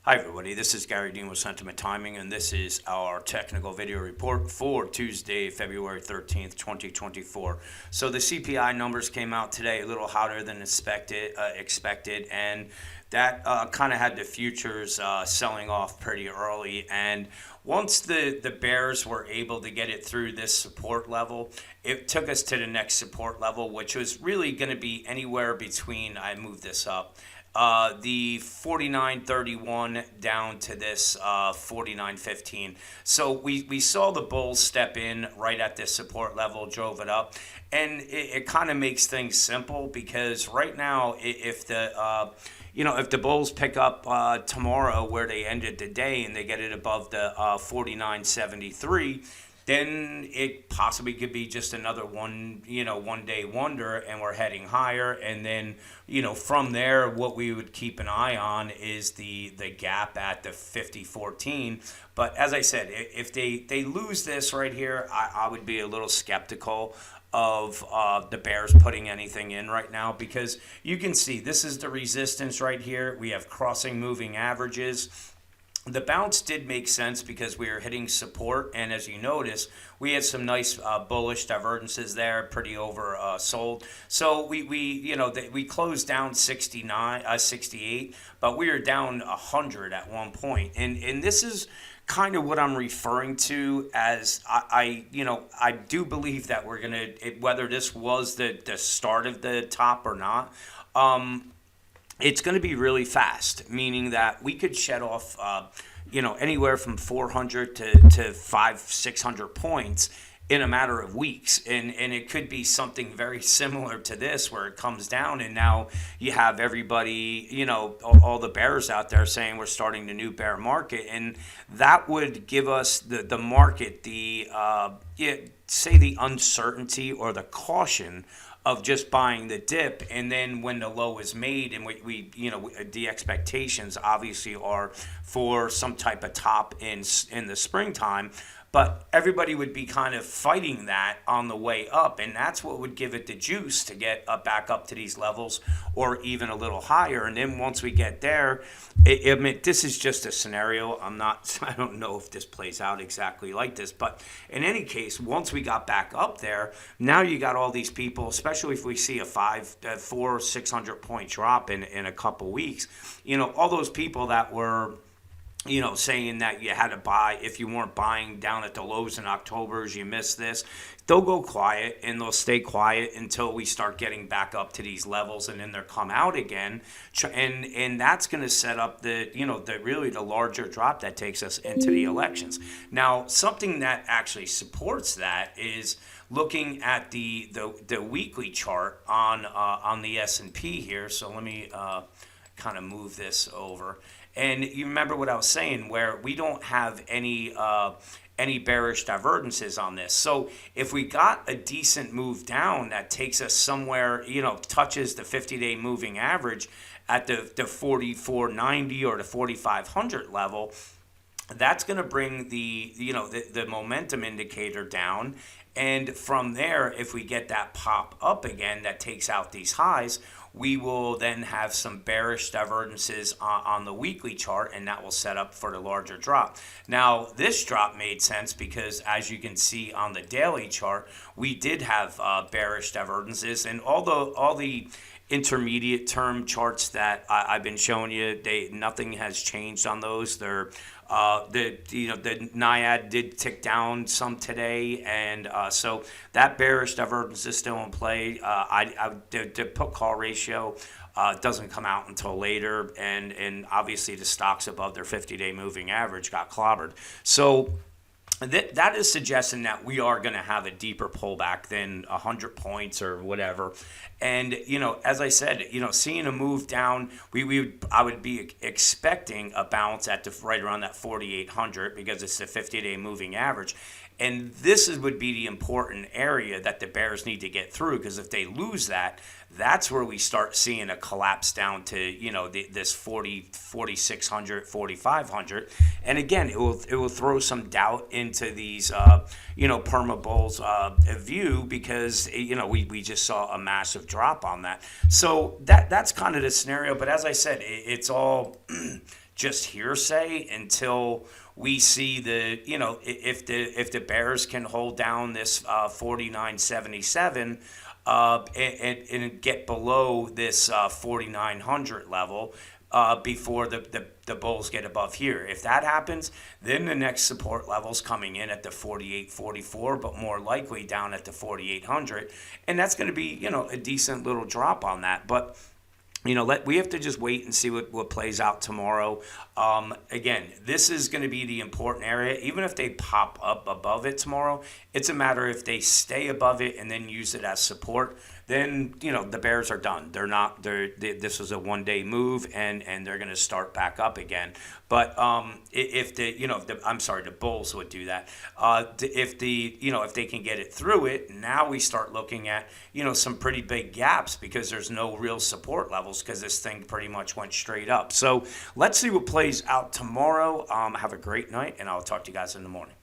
Hi everybody, this is Gary Dean with Sentiment Timing, and this is our technical video report for Tuesday, February 13th, 2024. So the CPI numbers came out today a little hotter than expected, and that kind of had the futures selling off pretty early. And once the bears were able to get it through this support level, it took us to the next support level, which was really going to be anywhere between, I moved this up, the 49.31 down to this 49.15. So we saw the bulls step in right at this support level, drove it up, and it kind of makes things simple because right now, if the bulls pick up tomorrow where they ended the day and they get it above the 49.73, then it possibly could be just another one day wonder, and we're heading higher. And then, from there, what we would keep an eye on is the gap at the 50.14. But as I said, if they lose this right here, I would be a little skeptical of the bears putting anything in right now, because you can see this is the resistance right here. We have crossing moving averages. The bounce did make sense because we were hitting support, and as you notice, we had some nice bullish divergences there, pretty oversold. So we closed down 68, but we were down 100 at one point, and this is kind of what I'm referring to as I do believe that we're gonna, whether this was the start of the top or not. It's going to be really fast, meaning that we could shed off, anywhere from 400 to 600 points in a matter of weeks. And it could be something very similar to this, where it comes down and now you have everybody, all the bears out there saying we're starting the new bear market. And that would give us the market, the uncertainty or the caution of just buying the dip, and then when the low is made, and the expectations obviously are for some type of top in the springtime, but everybody would be kind of fighting that on the way up, and that's what would give it the juice to get back up to these levels or even a little higher. And then once we get there, this is just a scenario. I don't know if this plays out exactly like this, but in any case, once we got back up there, now you got all these people, especially if we see a 600 point drop in a couple weeks, all those people that were saying that you had to buy, if you weren't buying down at the lows in October, you missed this, they'll go quiet, and they'll stay quiet until we start getting back up to these levels, and then they'll come out again, and that's going to set up the larger drop that takes us into the elections. Now, something that actually supports that is looking at the weekly chart on the S&P here. So let me kind of move this over. And you remember what I was saying, where we don't have any bearish divergences on this. So if we got a decent move down that takes us somewhere, touches the 50-day moving average at the 4490 or the 4500 level, that's going to bring the momentum indicator down. And from there, if we get that pop up again that takes out these highs, we will then have some bearish divergences on the weekly chart, and that will set up for the larger drop. Now, this drop made sense because, as you can see on the daily chart, we did have bearish divergences, and all the intermediate term charts that I've been showing you, nothing has changed on those. They're the NIAD did tick down some today, and so that bearish divergence is still in play. The put call ratio doesn't come out until later, and obviously the stocks above their 50-day moving average got clobbered. So that is suggesting that we are going to have a deeper pullback than 100 points or whatever. And, as I said, seeing a move down, I would be expecting a bounce at right around that 4,800, because it's the 50-day moving average. And this would be the important area that the bears need to get through, because if they lose that, that's where we start seeing a collapse down to, this 4,600, 4,500. And again, it will throw some doubt into these, perma bulls view, because, we just saw a massive drop on that. So that's kind of the scenario. But as I said, it's all just hearsay until we see the, if the Bears can hold down this 49.77 and get below this 4,900 level before the Bulls get above here. If that happens, then the next support level's coming in at the 48.44, but more likely down at the 4,800, and that's going to be a decent little drop on that, but. We have to just wait and see what plays out tomorrow. Again, this is going to be the important area. Even if they pop up above it tomorrow, it's a matter if they stay above it and then use it as support. Then the Bears are done. They're not. This was a one-day move, and they're going to start back up again. But if the Bulls would do that. If they can get it through it, now we start looking at some pretty big gaps because there's no real support levels because this thing pretty much went straight up. So let's see what plays out tomorrow. Have a great night, and I'll talk to you guys in the morning.